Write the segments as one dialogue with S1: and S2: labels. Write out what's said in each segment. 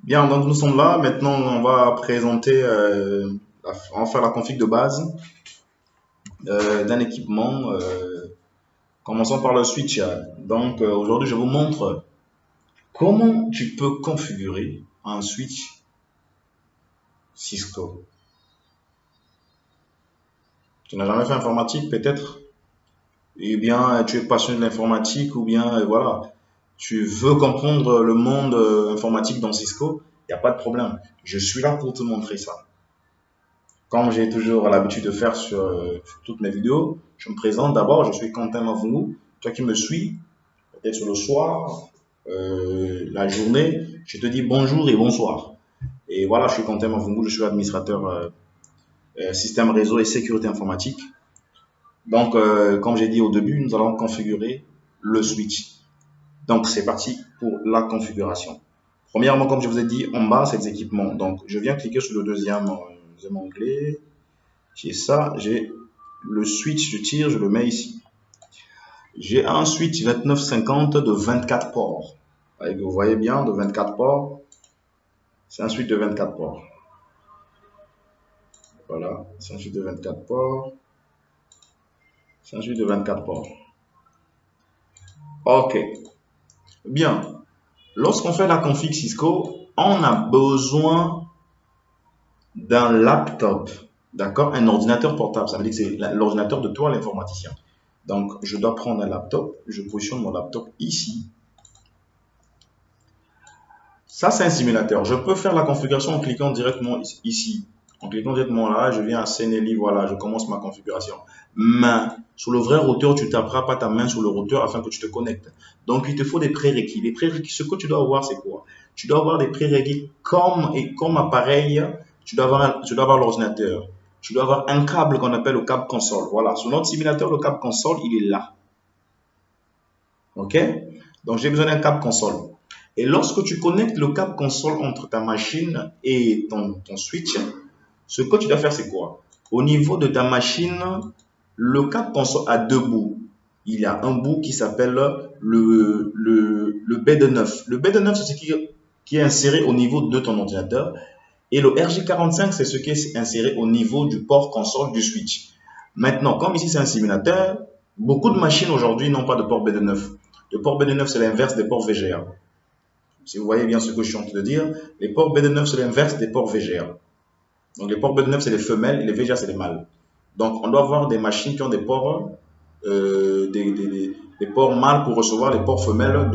S1: Bien, donc nous sommes là. Maintenant, on va présenter, on va faire la config de base d'un équipement. Commençons par le switch. Donc, aujourd'hui, je vous montre comment tu peux configurer un switch Cisco. Tu n'as jamais fait informatique, peut-être? Eh bien, tu es passionné de l'informatique ou bien, voilà, tu veux comprendre le monde informatique dans Cisco, il n'y a pas de problème. Je suis là pour te montrer ça. Comme j'ai toujours l'habitude de faire sur toutes mes vidéos, je me présente d'abord, je suis Quentin Mavungou. Toi qui me suis, peut-être sur le soir, la journée, je te dis bonjour et bonsoir. Et voilà, je suis Quentin Mavungou, je suis administrateur système réseau et sécurité informatique. Donc, comme j'ai dit au début, nous allons configurer le switch. Donc, c'est parti pour la configuration. Premièrement, comme je vous ai dit, en bas, c'est les équipements. Donc, je viens cliquer sur le deuxième onglet. J'ai ça, j'ai le switch, je tire, je le mets ici. J'ai un switch 2950 de 24 ports. Vous voyez bien, de 24 ports. C'est un switch de 24 ports. Voilà, c'est un switch de 24 ports. C'est un switch de 24 ports. Ok. Bien. Lorsqu'on fait la config Cisco, on a besoin d'un laptop. D'accord? Un ordinateur portable. Ça veut dire que c'est l'ordinateur de toi, l'informaticien. Donc, je dois prendre un laptop. Je positionne mon laptop ici. Ça, c'est un simulateur. Je peux faire la configuration en cliquant directement ici. En cliquant directement là, je viens à CNLI, voilà, je commence ma configuration. Mais sur le vrai routeur, tu ne taperas pas ta main sur le routeur afin que tu te connectes. Donc, il te faut des prérequis. Les prérequis, ce que tu dois avoir, c'est quoi? Tu dois avoir des prérequis comme appareil, tu dois avoir l'ordinateur. Tu dois avoir un câble qu'on appelle le câble console. Voilà, sur notre simulateur, le câble console, il est là. OK? Donc, j'ai besoin d'un câble console. Et lorsque tu connectes le câble console entre ta machine et ton switch, ce que tu dois faire, c'est quoi? Au niveau de ta machine, le câble console a deux bouts. Il y a un bout qui s'appelle le B2.9. Le B2.9, c'est ce qui est inséré au niveau de ton ordinateur. Et le RJ45, c'est ce qui est inséré au niveau du port console du switch. Maintenant, comme ici, c'est un simulateur, beaucoup de machines aujourd'hui n'ont pas de port B2.9. Le port B2.9, c'est l'inverse des ports VGA. Si vous voyez bien ce que je suis en train de dire, les ports B2.9, c'est l'inverse des ports VGA. Donc, les ports B2.9, c'est les femelles et les VGA, c'est les mâles. Donc, on doit avoir des machines qui ont des ports, des ports mâles pour recevoir les ports femelles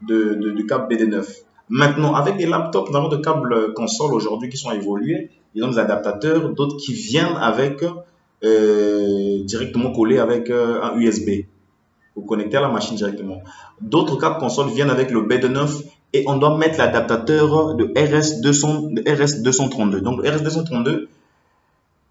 S1: du câble BD9. Maintenant, avec des laptops, nous avons des câbles console aujourd'hui qui sont évolués. Ils ont des adaptateurs, d'autres qui viennent avec directement collés avec un USB. Vous connectez à la machine directement. D'autres câbles console viennent avec le B2.9 et on doit mettre l'adaptateur de RS232. Donc, le RS232,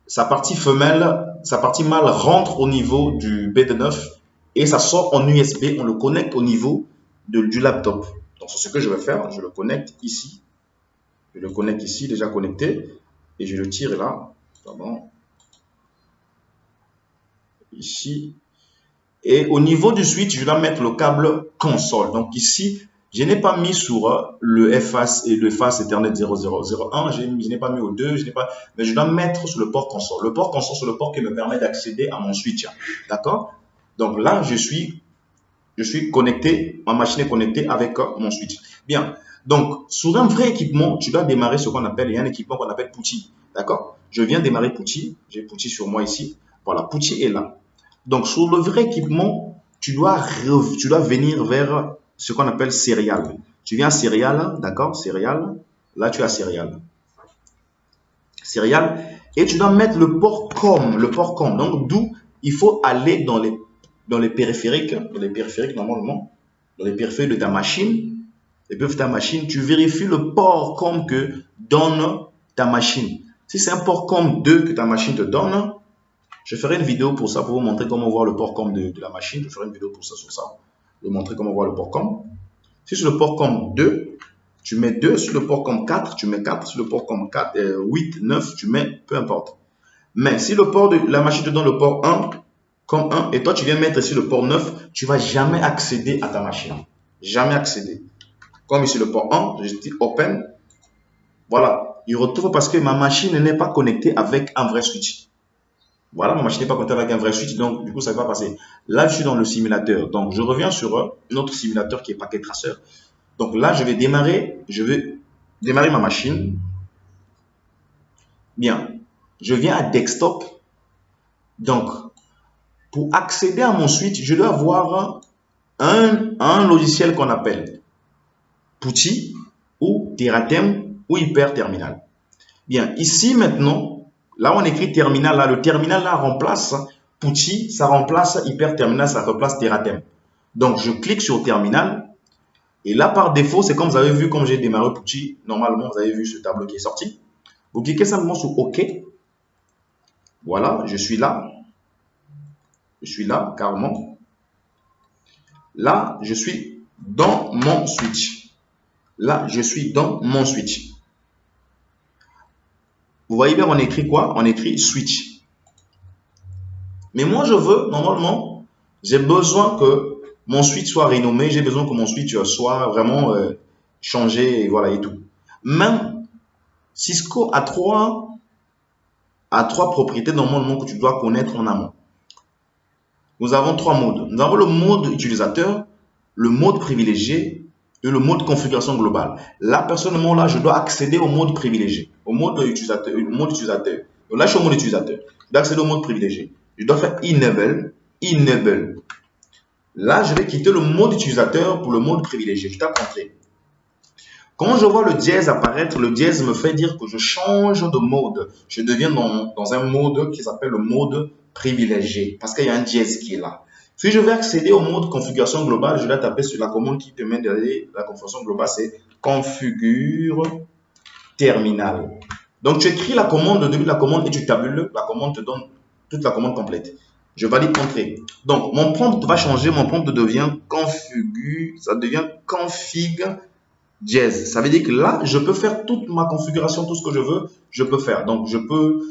S1: sa partie femelle, sa partie mâle rentre au niveau du B2.9 et ça sort en USB. On le connecte au niveau du laptop. Donc, c'est ce que je vais faire. Je le connecte ici. Je le connecte ici, déjà connecté. Et je le tire là. Pardon. Ici. Et au niveau du switch, je dois mettre le câble console. Donc ici, je n'ai pas mis sur le FAS et le FAS Ethernet 0001, je n'ai pas mis au 2, mais je dois mettre sur le port console. Le port console, c'est le port qui me permet d'accéder à mon switch. D'accord? Donc là, je suis connecté, ma machine est connectée avec mon switch. Bien. Donc, sur un vrai équipement, tu dois démarrer ce qu'on appelle, il y a un équipement qu'on appelle PuTTY. D'accord? Je viens démarrer PuTTY. J'ai PuTTY sur moi ici. Voilà, PuTTY est là. Donc, sur le vrai équipement, tu dois venir vers ce qu'on appelle Serial. Tu viens à Serial, d'accord? Serial. Là, tu as Serial. Serial. Et tu dois mettre le port COM. Le port COM. Donc, d'où il faut aller dans les périphériques. Dans les périphériques, normalement. Dans les périphériques de ta machine. Tu vérifies le port COM que donne ta machine. Si c'est un port COM 2 que ta machine te donne, je ferai une vidéo pour ça, pour vous montrer comment voir le port COM de la machine. Je ferai une vidéo pour ça, sur ça. Vous montrer comment voir le port COM. Si sur le port COM 2, tu mets 2. Sur le port COM 4, tu mets 4. Sur le port COM 4, 8, 9, tu mets, peu importe. Mais si le port de la machine te donne le port 1, comme 1, et toi tu viens mettre ici le port 9, tu ne vas jamais accéder à ta machine. Jamais accéder. Comme ici le port 1, je dis Open. Voilà, il retrouve parce que ma machine n'est pas connectée avec un vrai switch. Voilà, ma machine n'est pas connectée avec un vrai switch, donc du coup, ça va passer. Là, je suis dans le simulateur. Donc, je reviens sur notre simulateur qui est paquet traceur. Donc là, je vais démarrer ma machine. Bien, je viens à desktop. Donc, pour accéder à mon switch, je dois avoir un logiciel qu'on appelle PuTTY ou Teratem ou Hyper Terminal. Bien, ici maintenant, là on écrit terminal, là le terminal là remplace PuTTY, ça remplace Hyper Terminal, ça remplace Teratem. Donc je clique sur terminal et là par défaut, c'est comme vous avez vu, comme j'ai démarré PuTTY, normalement vous avez vu ce tableau qui est sorti. Vous cliquez simplement sur OK. Voilà, je suis là. Je suis là, carrément. Là, je suis dans mon switch. Là, je suis dans mon switch. Vous voyez bien, on écrit quoi? On écrit switch. Mais moi, je veux, normalement, j'ai besoin que mon switch soit renommé, j'ai besoin que mon switch soit vraiment changé, et voilà, et tout. Même Cisco a trois propriétés normalement que tu dois connaître en amont. Nous avons trois modes. Nous avons le mode utilisateur, le mode privilégié et le mode configuration globale. Là, personnellement, là, je dois accéder au mode privilégié, au mode utilisateur. Donc là, je suis au mode utilisateur. Je dois accéder au mode privilégié. Je dois faire enable. Là, je vais quitter le mode utilisateur pour le mode privilégié. Je tape entrée. Quand je vois le dièse apparaître, le dièse me fait dire que je change de mode. Je deviens dans un mode qui s'appelle le mode privilégié parce qu'il y a un dièse qui est là. Si je vais accéder au mode configuration globale, je vais taper sur la commande qui permet d'aller la configuration globale, c'est configure terminal. Donc tu écris la commande au début de la commande et tu tabules, la commande te donne toute la commande complète. Je valide entrée. Donc mon prompt va changer, mon prompt devient configure, ça devient config dièse. Ça veut dire que là, je peux faire toute ma configuration, tout ce que je veux, je peux faire. Donc je peux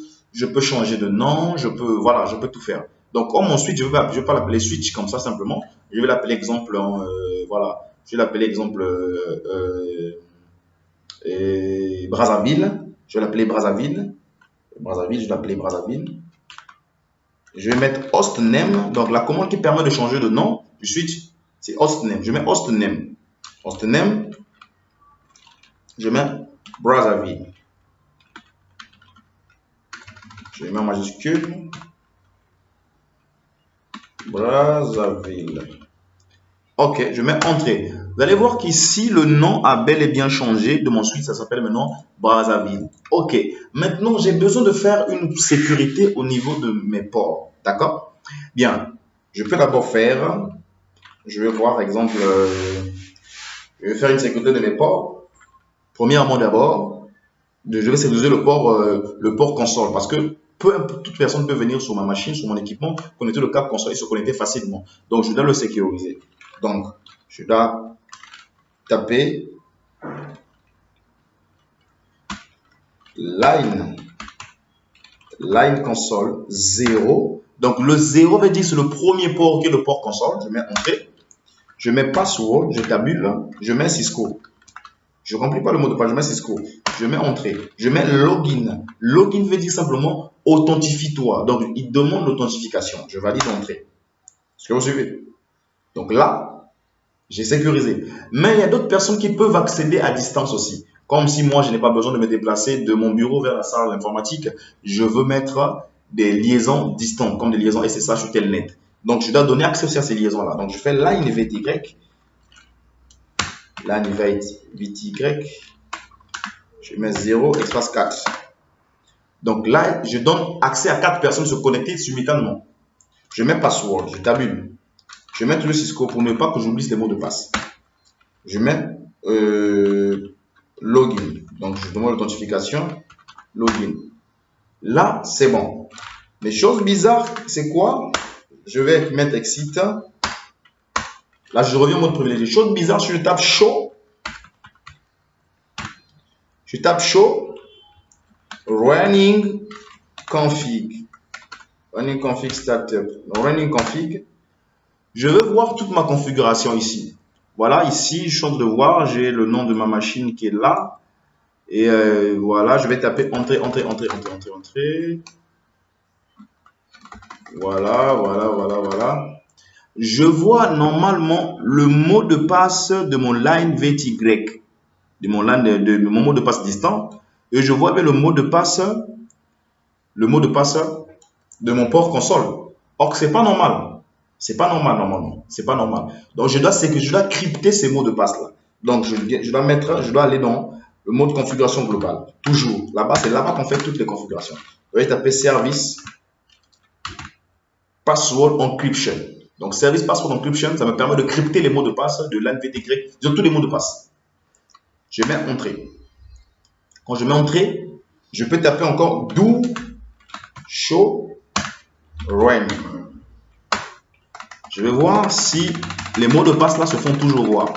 S1: changer de nom, voilà, je peux tout faire. Donc, comme mon switch, je vais pas l'appeler switch comme ça simplement. Je vais l'appeler exemple, voilà, je vais l'appeler exemple Brazzaville. Je vais l'appeler Brazzaville. Brazzaville, je vais l'appeler Brazzaville. Je vais mettre host name. Donc, la commande qui permet de changer de nom du switch, c'est host name. Je mets host name. Host name, je mets Brazzaville. Je mets en majuscule. Brazzaville. Ok, je mets entrée. Vous allez voir qu'ici, le nom a bel et bien changé de mon switch. Ça s'appelle maintenant Brazzaville. Ok, maintenant, j'ai besoin de faire une sécurité au niveau de mes ports. D'accord? Bien, je peux d'abord faire, je vais voir, exemple, je vais faire une sécurité de mes ports. Premièrement, d'abord, je vais sécuriser le port console parce que toute personne peut venir sur ma machine, sur mon équipement, connecter le câble console et se connecter facilement. Donc, je dois le sécuriser. Donc, je dois taper line console 0. Donc, le 0 veut dire que c'est le premier port qui est le port console. Je mets entrée. Je mets password, je tabule, je mets Cisco. Je ne remplis pas le mot de passe, je mets Cisco. Je mets entrée. Je mets login. Login veut dire simplement authentifie-toi. Donc, il demande l'authentification. Je valide entrée. Est-ce que vous suivez? Donc là, j'ai sécurisé. Mais il y a d'autres personnes qui peuvent accéder à distance aussi. Comme si moi, je n'ai pas besoin de me déplacer de mon bureau vers la salle informatique. Je veux mettre des liaisons distantes, comme des liaisons SSH ou Telnet. Donc, je dois donner accès aussi à ces liaisons-là. Donc, je fais line VTY. Line VTY. Je mets 0, espace 4. Donc là, je donne accès à 4 personnes se connecter simultanément. Je mets password, je tabule. Je mets tout le Cisco pour ne pas que j'oublie les mots de passe. Je mets login. Donc, je demande l'authentification. Login. Là, c'est bon. Mais chose bizarre, c'est quoi? Je vais mettre exit. Là, je reviens au mode privilégié. Chose bizarre, si je tape show, running config. Running config startup. Running config. Je veux voir toute ma configuration ici. Voilà, ici, je suis en train de voir, j'ai le nom de ma machine qui est là. Et voilà, je vais taper entrée, entrée, entrée, entrée, entrée, entrée. Voilà, voilà, voilà, voilà. Je vois normalement le mot de passe de mon line VTY, de mon line de mon mot de passe distant. Et je vois bien le mot de passe de mon port console. Or, c'est pas normal. C'est pas normal normalement. C'est pas normal. Donc, je dois crypter ces mots de passe là. Donc, je dois aller dans le mode configuration globale. Toujours. Là-bas, c'est là-bas qu'on fait toutes les configurations. Je vais taper service password encryption. Donc, service password encryption, ça me permet de crypter les mots de passe de l'NVTY, de tous les mots de passe. Je mets entrée. Quand je mets entrée, je peux taper encore do show run. Je vais voir si les mots de passe là se font toujours voir.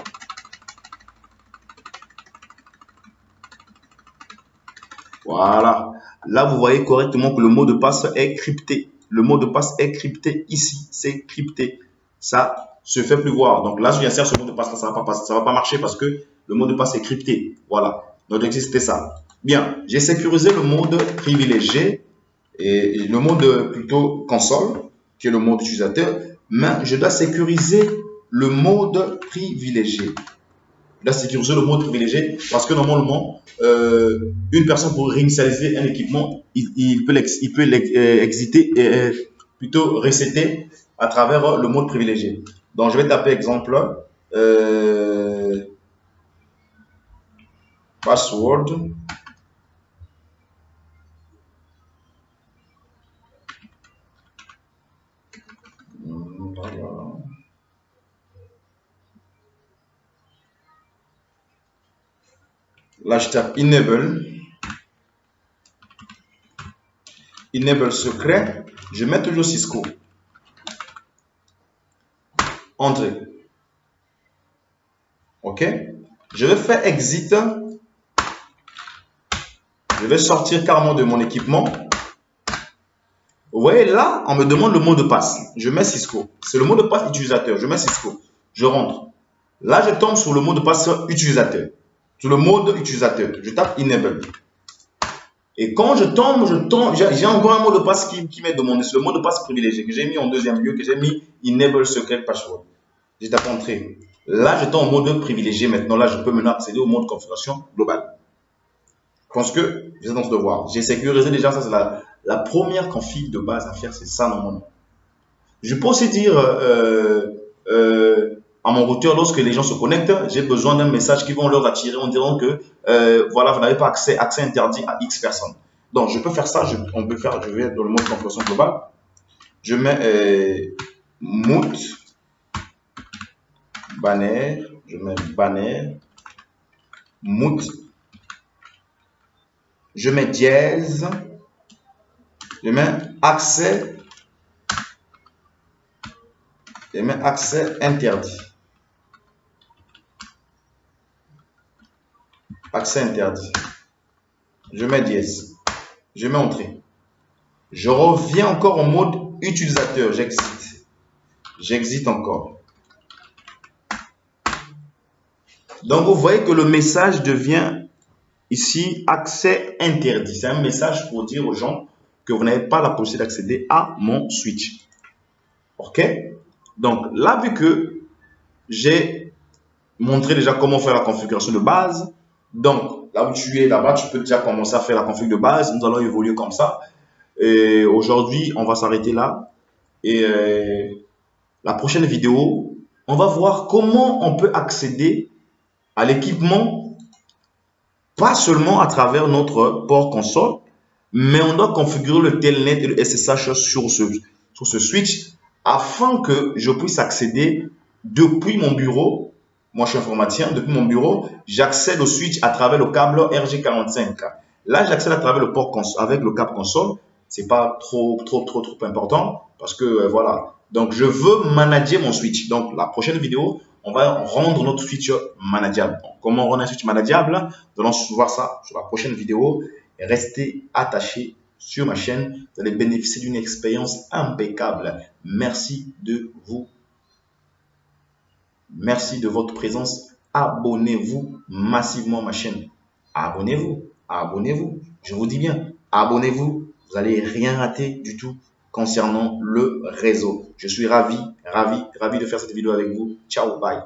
S1: Voilà. Là, vous voyez correctement que le mot de passe est crypté. Le mot de passe est crypté ici. C'est crypté. Ça se fait plus voir. Donc là, je viens faire ce mot de passe là, ça va pas marcher parce que le mot de passe est crypté. Voilà. Donc, c'était ça. Bien. J'ai sécurisé le mode privilégié et le mode plutôt console, qui est le mode utilisateur. Mais je dois sécuriser le mode privilégié. Je dois sécuriser le mode privilégié parce que normalement, une personne pour réinitialiser un équipement, il peut exiter plutôt resetter à travers le mode privilégié. Donc, je vais taper exemple password. Là, je tape enable secret. Je mets toujours Cisco. Entrée. OK. Je vais faire exit. Je vais sortir carrément de mon équipement. Vous voyez là, on me demande le mot de passe. Je mets Cisco. C'est le mot de passe utilisateur. Je mets Cisco. Je rentre. Là, je tombe sur le mot de passe utilisateur. Sur le mode utilisateur. Je tape enable. Et quand je tombe, j'ai encore un mot de passe qui m'est demandé. C'est le mot de passe privilégié que j'ai mis en deuxième lieu, que j'ai mis enable secret password. Je tape entrée. Là, je tombe en mode privilégié. Maintenant, là, je peux maintenant accéder au mode configuration globale. Je pense que vous êtes en train de voir. J'ai sécurisé déjà, ça c'est la première config de base à faire, c'est ça normalement. Je peux aussi dire à mon routeur, lorsque les gens se connectent, j'ai besoin d'un message qui vont leur attirer en disant que voilà, vous n'avez pas accès interdit à X personnes. Donc, je peux faire ça, on peut faire, je vais dans le mode configuration globale. Je mets mute, banner, je mets banner, mute, je mets dièse, je mets accès, je mets accès interdit. Accès interdit. Je mets dièse. Je mets entrée. Je reviens encore en mode utilisateur. J'exite. J'exite encore. Donc, vous voyez que le message devient ici accès interdit. C'est un message pour dire aux gens que vous n'avez pas la possibilité d'accéder à mon switch. OK? Donc, là, vu que j'ai montré déjà comment faire la configuration de base, donc là où tu es là-bas, tu peux déjà commencer à faire la config de base. Nous allons évoluer comme ça. Et aujourd'hui, on va s'arrêter là. Et la prochaine vidéo, on va voir comment on peut accéder à l'équipement, pas seulement à travers notre port console, mais on doit configurer le telnet et le SSH sur ce switch afin que je puisse accéder depuis mon bureau. Moi, je suis informaticien. Depuis mon bureau, j'accède au switch à travers le câble RJ45. Là, j'accède à travers le port console, avec le câble console. C'est pas trop important parce que voilà. Donc, je veux manager mon switch. Donc, la prochaine vidéo, on va rendre notre switch manageable. Donc, comment rendre un switch manageable? Nous allons voir ça sur la prochaine vidéo. Restez attachés sur ma chaîne. Vous allez bénéficier d'une expérience impeccable. Merci de vous. Merci de votre présence. Abonnez-vous massivement à ma chaîne. abonnez-vous, abonnez-vous. Je vous dis bien, abonnez-vous. Vous n'allez rien rater du tout concernant le réseau. Je suis ravi de faire cette vidéo avec vous. Ciao, bye.